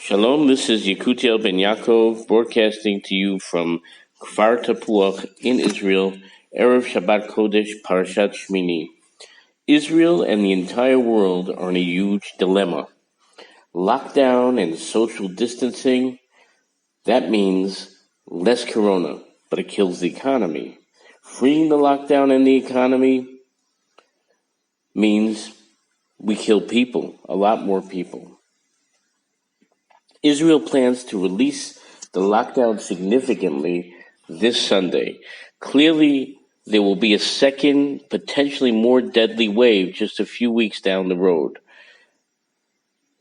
Shalom, this is Yekutiel Ben Yaakov broadcasting to you from Kfar Tapuach in Israel, Erev Shabbat Kodesh, Parshat Shmini. Israel and the entire world are in a huge dilemma. Lockdown and social distancing, that means less corona, but it kills the economy. Freeing the lockdown and the economy means we kill people, a lot more people. Israel plans to release the lockdown significantly this Sunday. Clearly, there will be a second, potentially more deadly wave just a few weeks down the road.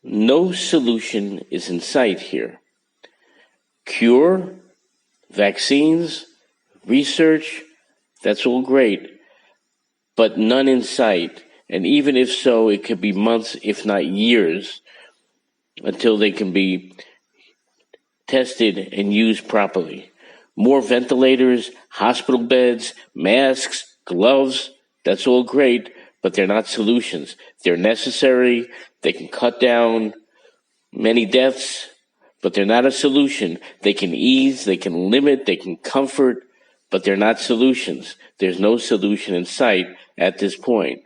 No solution is in sight here. Cure, vaccines, research, that's all great, but none in sight. And even if so, it could be months, if not years, until they can be tested and used properly. More ventilators, hospital beds, masks, gloves, that's all great, but they're not solutions. They're necessary. They can cut down many deaths, but they're not a solution. They can ease, they can limit, they can comfort, but they're not solutions. There's no solution in sight at this point.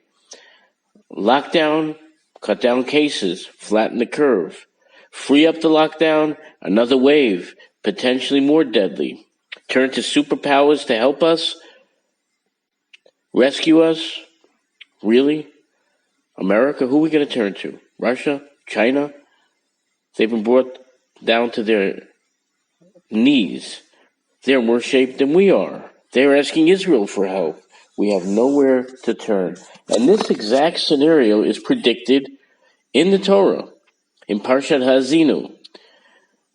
Lockdown, cut down cases, flatten the curve. Free up the lockdown, another wave, potentially more deadly. Turn to superpowers to help us, rescue us. Really? America? Who are we going to turn to? Russia? China? They've been brought down to their knees. They're in worse shape than we are. They're asking Israel for help. We have nowhere to turn. And this exact scenario is predicted in the Torah, in parshat Haazinu.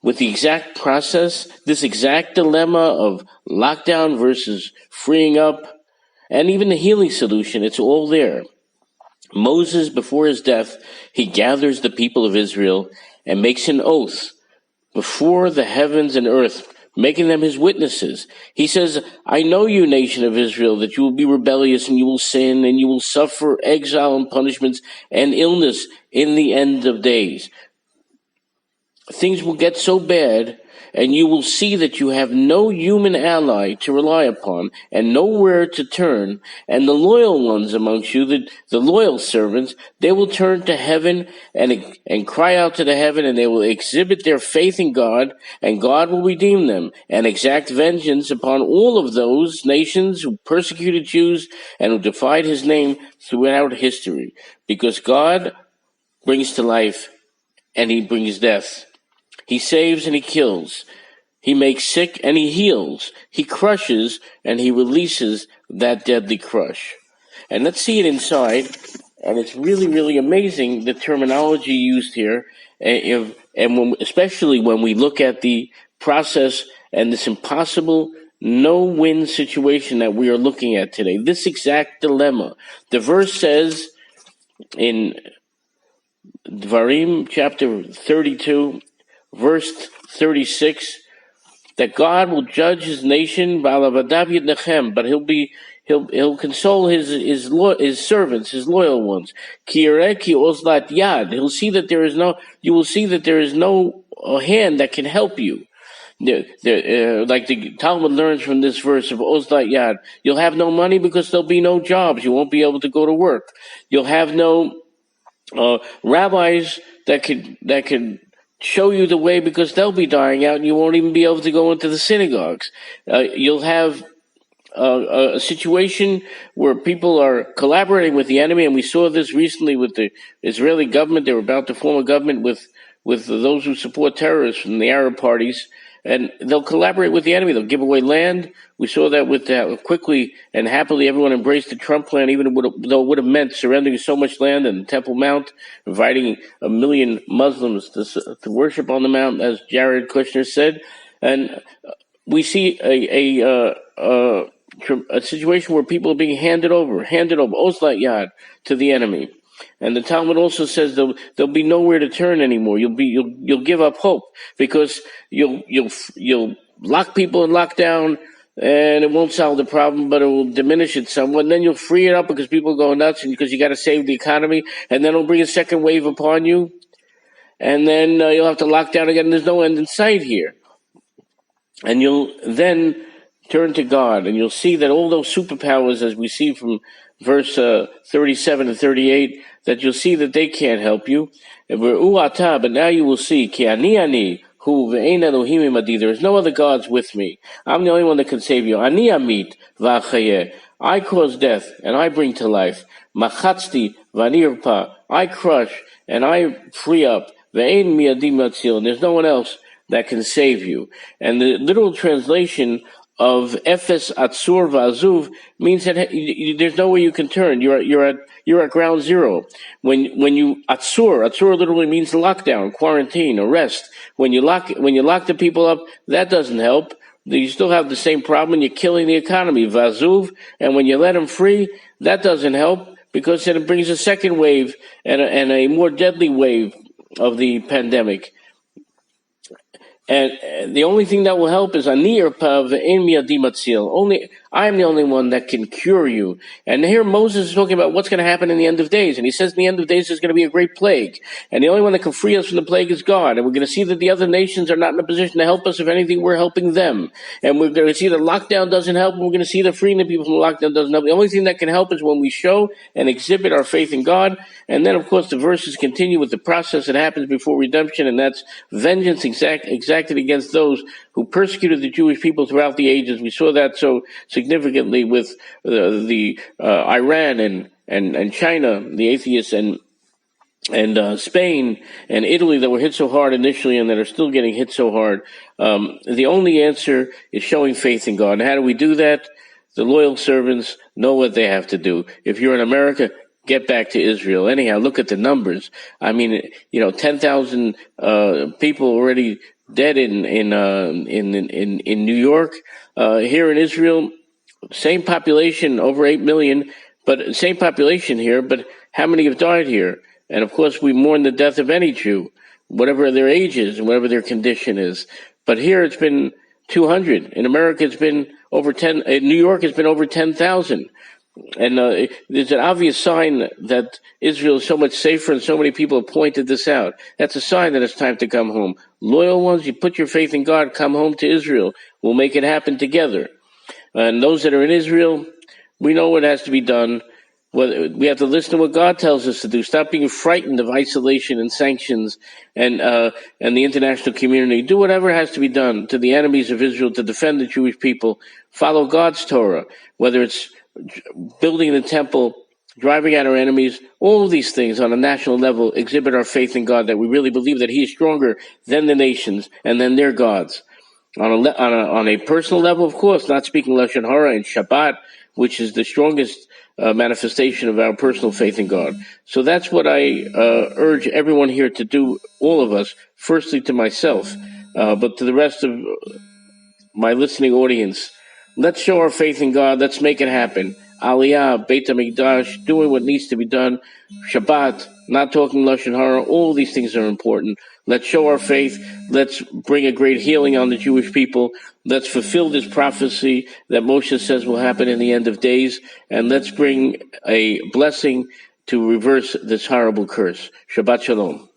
With the exact process, this exact dilemma of lockdown versus freeing up, and even the healing solution, it's all there. Moses, before his death, he gathers the people of Israel and makes an oath before the heavens and earth, making them his witnesses. He says, I know you, nation of Israel, that you will be rebellious and you will sin and you will suffer exile and punishments and illness in the end of days. Things will get so bad, and you will see that you have no human ally to rely upon and nowhere to turn. And the loyal ones amongst you, the loyal servants, they will turn to heaven and cry out to the heaven, and they will exhibit their faith in God, and God will redeem them and exact vengeance upon all of those nations who persecuted Jews and who defied his name throughout history. Because God brings to life and he brings death. He saves and he kills. He makes sick and he heals. He crushes and he releases that deadly crush. And let's see it inside. And it's really, really amazing, the terminology used here. Especially when we look at the process and this impossible no-win situation that we are looking at today. This exact dilemma. The verse says in Dvarim chapter 32, verse 36, that God will judge his nation, but he'll console his servants, his loyal ones. He'll see that you will see that there is no hand that can help you. Like the Talmud learns from this verse of Ozlat Yad, you'll have no money because there'll be no jobs. You won't be able to go to work. You'll have no rabbis that could show you the way because they'll be dying out and you won't even be able to go into the synagogues. You'll have a situation where people are collaborating with the enemy, and we saw this recently with the Israeli government. They were about to form a government with those who support terrorists from the Arab parties, and they'll collaborate with the enemy. They'll give away land. We saw that with quickly and happily everyone embraced the Trump plan, even though it would have meant surrendering so much land in Temple Mount, inviting 1 million Muslims to worship on the Mount, as Jared Kushner said. And we see a situation where people are being handed over, Ozlat Yad, to the enemy. And the Talmud also says there'll be nowhere to turn anymore. You'll give up hope because you'll lock people in lockdown, and it won't solve the problem, but it will diminish it somewhat. And then you'll free it up because people go nuts and because you got to save the economy, and then it'll bring a second wave upon you. and then you'll have to lock down again. There's no end in sight here. And you'll then turn to God, and you'll see that all those superpowers, as we see from verse 37 and 38, that you'll see that they can't help you. But now you will see, Ki ani, who ve'ein Elohim imadi, there is no other gods with me. I'm the only one that can save you. Ani amit v'achayeh, I cause death, and I bring to life. Machatzti v'anirpa, I crush, and I free up. Ve'ein miadi matzil, and there's no one else that can save you. And the literal translation of Ephes Atzur V'Azuv means that there's nowhere you can turn. You're at ground zero. When you Atzur literally means lockdown, quarantine, arrest. When you lock the people up, that doesn't help. You still have the same problem, and you're killing the economy. V'Azuv, and when you let them free, that doesn't help, because then it brings a second wave and a more deadly wave of the pandemic. And the only thing that will help is Anir Pav Ein Miadi Matzil. Only I am the only one that can cure you. And here Moses is talking about what's going to happen in the end of days. And he says in the end of days there's going to be a great plague. And the only one that can free us from the plague is God. And we're going to see that the other nations are not in a position to help us. If anything, we're helping them. And we're going to see that lockdown doesn't help. And we're going to see that freeing the people from lockdown doesn't help. The only thing that can help is when we show and exhibit our faith in God. And then, of course, the verses continue with the process that happens before redemption. And that's vengeance exacted against those who persecuted the Jewish people throughout the ages. We saw that so significantly with the Iran and China, the atheists, and Spain and Italy that were hit so hard initially and that are still getting hit so hard. The only answer is showing faith in God. And how do we do that? The loyal servants know what they have to do. If you're in America, get back to Israel. Anyhow, look at the numbers. I mean, 10,000 people already dead in New York. Here in Israel, same population, over 8 million, but same population here, but how many have died here? And of course, we mourn the death of any Jew, whatever their age is and whatever their condition is. But here it's been 200. In America, it's been over 10. In New York, it's been over 10,000. And there's an obvious sign that Israel is so much safer, and so many people have pointed this out. That's a sign that it's time to come home. Loyal ones, you put your faith in God, come home to Israel. We'll make it happen together. And those that are in Israel, we know what has to be done. We have to listen to what God tells us to do. Stop being frightened of isolation and sanctions and the international community. Do whatever has to be done to the enemies of Israel to defend the Jewish people. Follow God's Torah, whether it's building the temple, driving out our enemies, all of these things on a national level exhibit our faith in God, that we really believe that He is stronger than the nations and than their gods. On a personal level, of course, not speaking Lashon Hara and Shabbat, which is the strongest manifestation of our personal faith in God. So that's what I urge everyone here to do, all of us, firstly to myself, but to the rest of my listening audience. Let's show our faith in God. Let's make it happen. Aliyah, Beit HaMikdash, doing what needs to be done. Shabbat, not talking Lashon Hara. All these things are important. Let's show our faith. Let's bring a great healing on the Jewish people. Let's fulfill this prophecy that Moshe says will happen in the end of days. And let's bring a blessing to reverse this horrible curse. Shabbat Shalom.